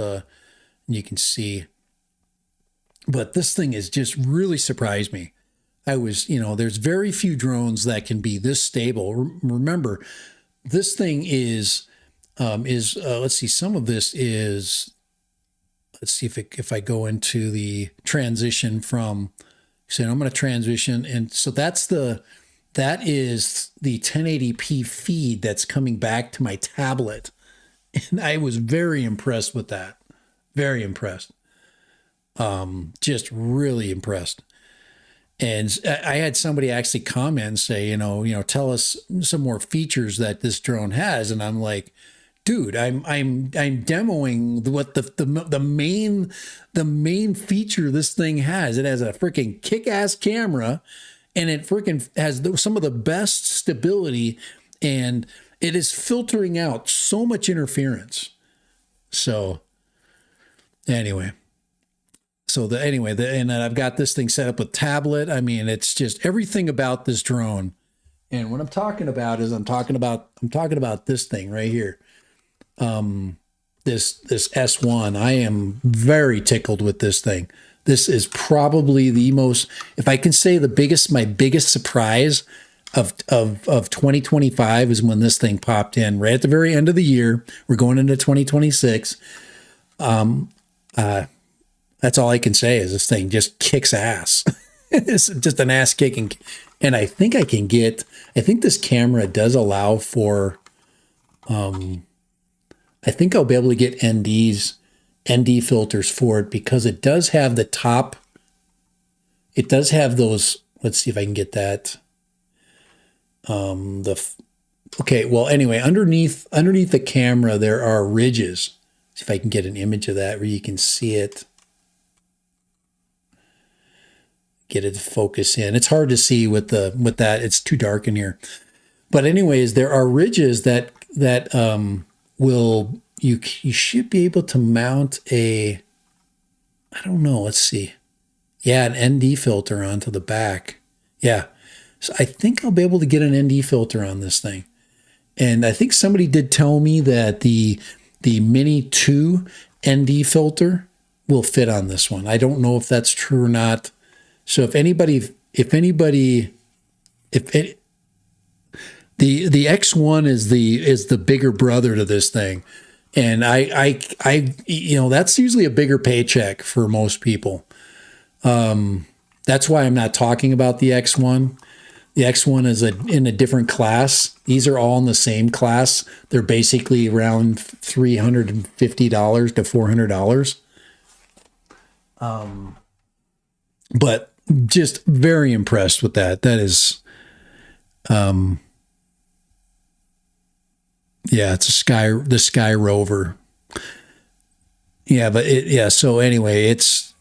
[SPEAKER 1] you can see, but this thing has just really surprised me. There's very few drones that can be this stable. Remember, this thing is let's see, some of this is, let's see if I go into the transition from, so I'm going to transition. And so that is the 1080p feed that's coming back to my tablet. And I was very impressed with that. Very impressed. Just really impressed. And I had somebody actually comment and say, tell us some more features that this drone has. And I'm like, dude, I'm demoing what the main feature this thing has. It has a freaking kick-ass camera, and it freaking has some of the best stability, and it is filtering out so much interference. So anyway, and I've got this thing set up with tablet. I mean, it's just everything about this drone. And what I'm talking about is I'm talking about this thing right here. This S1, I am very tickled with this thing. This is probably the most, if I can say my biggest surprise of 2025 is when this thing popped in right at the very end of the year. We're going into 2026. That's all I can say is this thing just kicks ass. It's just an ass kicking. And I think I think this camera does allow for, I think I'll be able to get ND filters for it because it does have the top. It does have those. Let's see if I can get that. Okay. Well, anyway, underneath the camera, there are ridges. See if I can get an image of that where you can see it. Get it to focus in. It's hard to see with that. It's too dark in here. But anyways, there are ridges that will you should be able to mount I don't know. Let's see. Yeah, an ND filter onto the back. Yeah. So I think I'll be able to get an ND filter on this thing. And I think somebody did tell me that the Mini 2 ND filter will fit on this one. I don't know if that's true or not. So the X1 is the bigger brother to this thing. And I that's usually a bigger paycheck for most people. That's why I'm not talking about the X1. The X1 is in a different class. These are all in the same class. They're basically around $350 to $400. But just very impressed with that. That is, it's the Sky Rover. Yeah, but so anyway, it's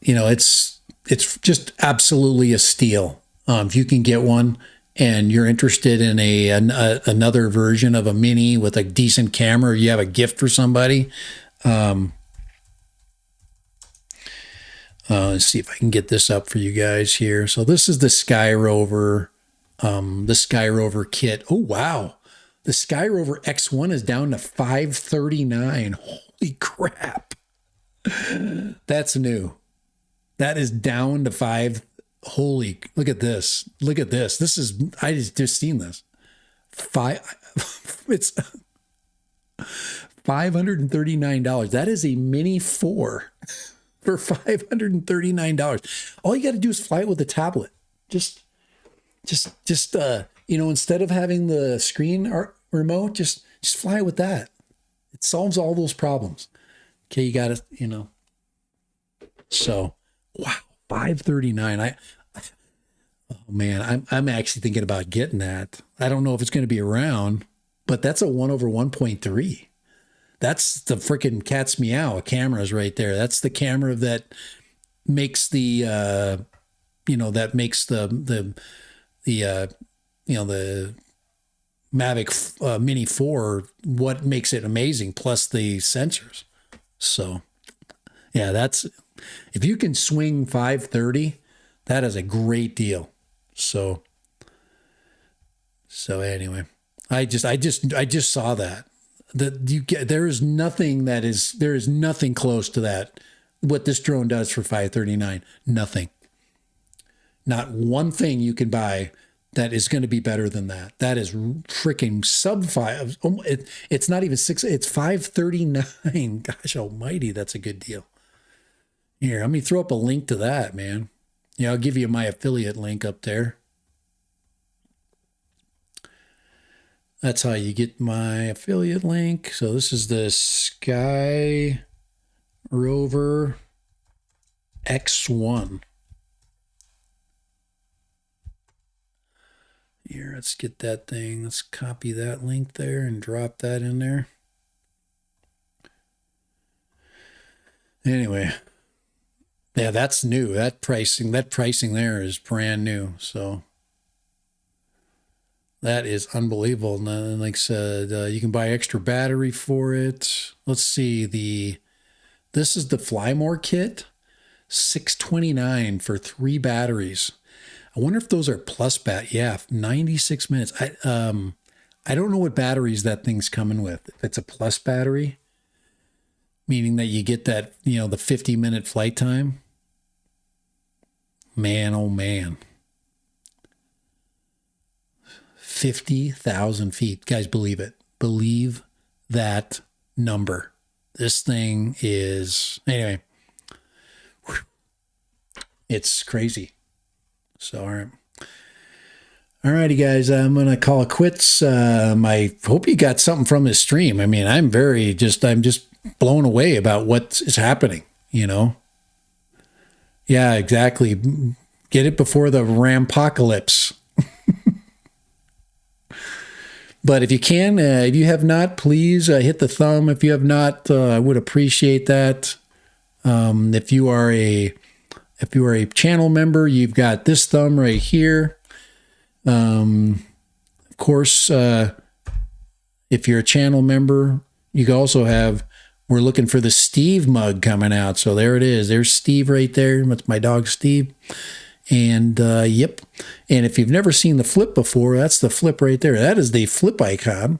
[SPEAKER 1] just absolutely a steal. If you can get one and you're interested in another version of a Mini with a decent camera, or you have a gift for somebody. Let's see if I can get this up for you guys here. So this is the Sky Rover kit. Oh, wow. The Sky Rover X1 is down to $539. Holy crap. That's new. That is down to look at this. Look at this. I just seen this. It's $539. That is a Mini 4 for $539. All you got to do is fly it with a tablet. Just instead of having the screen remote, just fly it with that. It solves all those problems. Okay, you got to, So, wow, $539. Oh man, I'm actually thinking about getting that. I don't know if it's going to be around, but that's a 1/1.3. That's the freaking cat's meow cameras right there. That's the camera that makes the Mavic Mini 4 what makes it amazing, plus the sensors. So yeah, if you can swing 530, that is a great deal. So anyway, I just saw that. There is nothing close to that. What this drone does for $539, nothing. Not one thing you can buy that is going to be better than that. That is freaking sub five. It's not even six. It's $539. Gosh almighty, that's a good deal. Here, let me throw up a link to that, man. Yeah, I'll give you my affiliate link up there. That's how you get my affiliate link. So this is the Sky Rover X1. Here, let's get that thing. Let's copy that link there and drop that in there. Anyway, yeah, that's new. That pricing there is brand new. So that is unbelievable. And like I said, you can buy extra battery for it. Let's see. This is the Flymore kit, $629 for 3 batteries. I wonder if those are plus Yeah, 96 minutes. I don't know what batteries that thing's coming with. If it's a plus battery, meaning that you get that, the 50-minute flight time. Man, oh man. 50,000 feet. Guys, believe it. Believe that number. This thing is, anyway, it's crazy. So, all right. All righty, guys. I'm going to call it quits. I hope you got something from this stream. I mean, I'm just blown away about what is happening, you know? Yeah, exactly. Get it before the Rampocalypse. But if you can, if you have not, please hit the thumb. If you have not, I would appreciate that. If you are a channel member, you've got this thumb right here. Of course, if you're a channel member, you can also have. We're looking for the Steve mug coming out. So there it is. There's Steve right there. That's my dog Steve. And yep. And if you've never seen the flip before, that's the flip right there. That is the flip icon.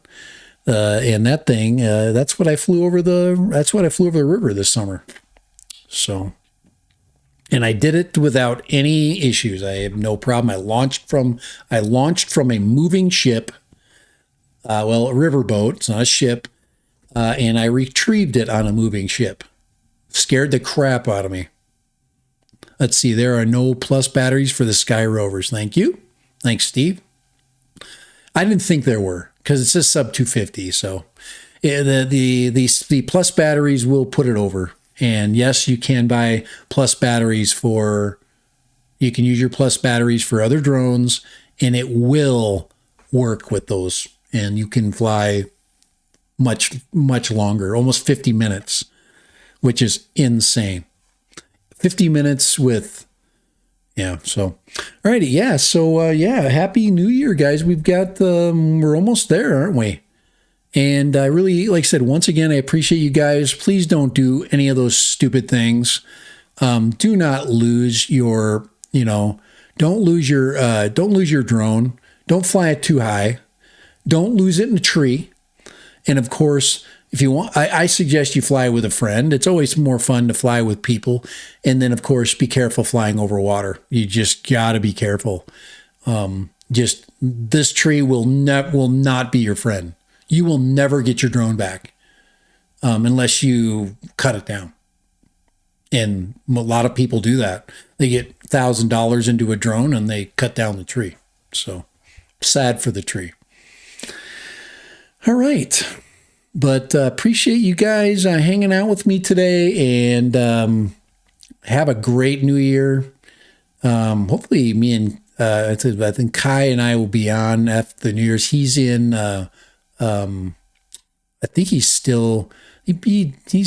[SPEAKER 1] And that thing, that's what I flew over the river this summer. So, and I did it without any issues. I have no problem. I launched from a moving ship. A riverboat. It's not a ship. And I retrieved it on a moving ship. Scared the crap out of me. Let's see, there are no plus batteries for the Sky Rovers. Thank you. Thanks, Steve. I didn't think there were, because it says sub 250. So the plus batteries will put it over. And yes, you can buy plus batteries you can use your plus batteries for other drones, and it will work with those. And you can fly much, much longer, almost 50 minutes, which is insane. 50 minutes with, yeah. So, all righty. Yeah. So, Happy New Year, guys. We've got, we're almost there, aren't we? And I really, like I said, once again, I appreciate you guys. Please don't do any of those stupid things. Do not lose your, don't lose your drone. Don't fly it too high. Don't lose it in a tree. And of course, if you want, I suggest you fly with a friend. It's always more fun to fly with people. And then, of course, be careful flying over water. You just got to be careful. Just this tree will not be your friend. You will never get your drone back unless you cut it down. And a lot of people do that. They get $1,000 into a drone and they cut down the tree. So sad for the tree. All right. But appreciate you guys hanging out with me today, and have a great new year. Hopefully me and I think Kai and I will be on after the New Year's. He's in, I think he's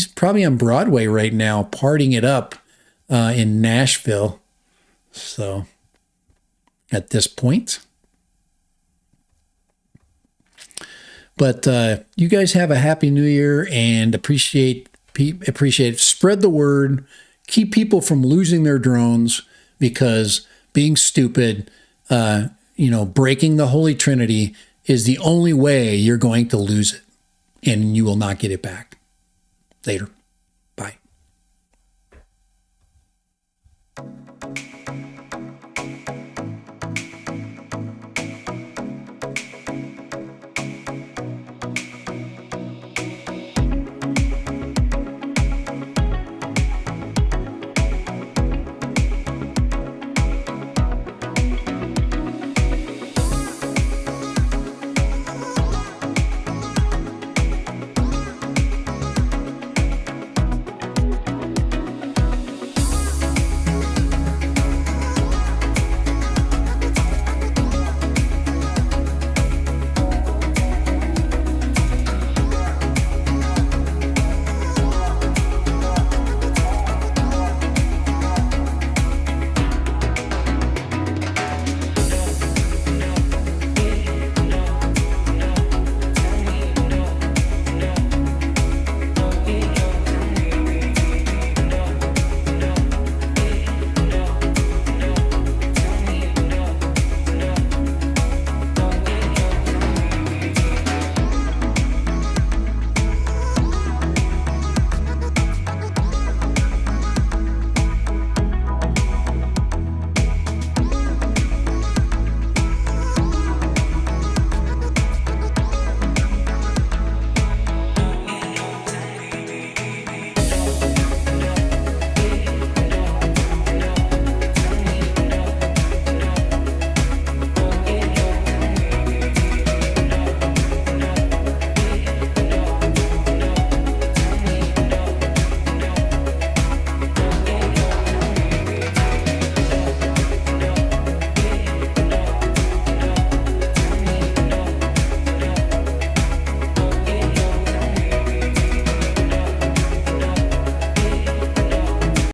[SPEAKER 1] probably on Broadway right now, partying it up in Nashville. So at this point. But you guys have a happy new year, and appreciate it. Spread the word. Keep people from losing their drones, because being stupid, breaking the Holy Trinity is the only way you're going to lose it, and you will not get it back. Later.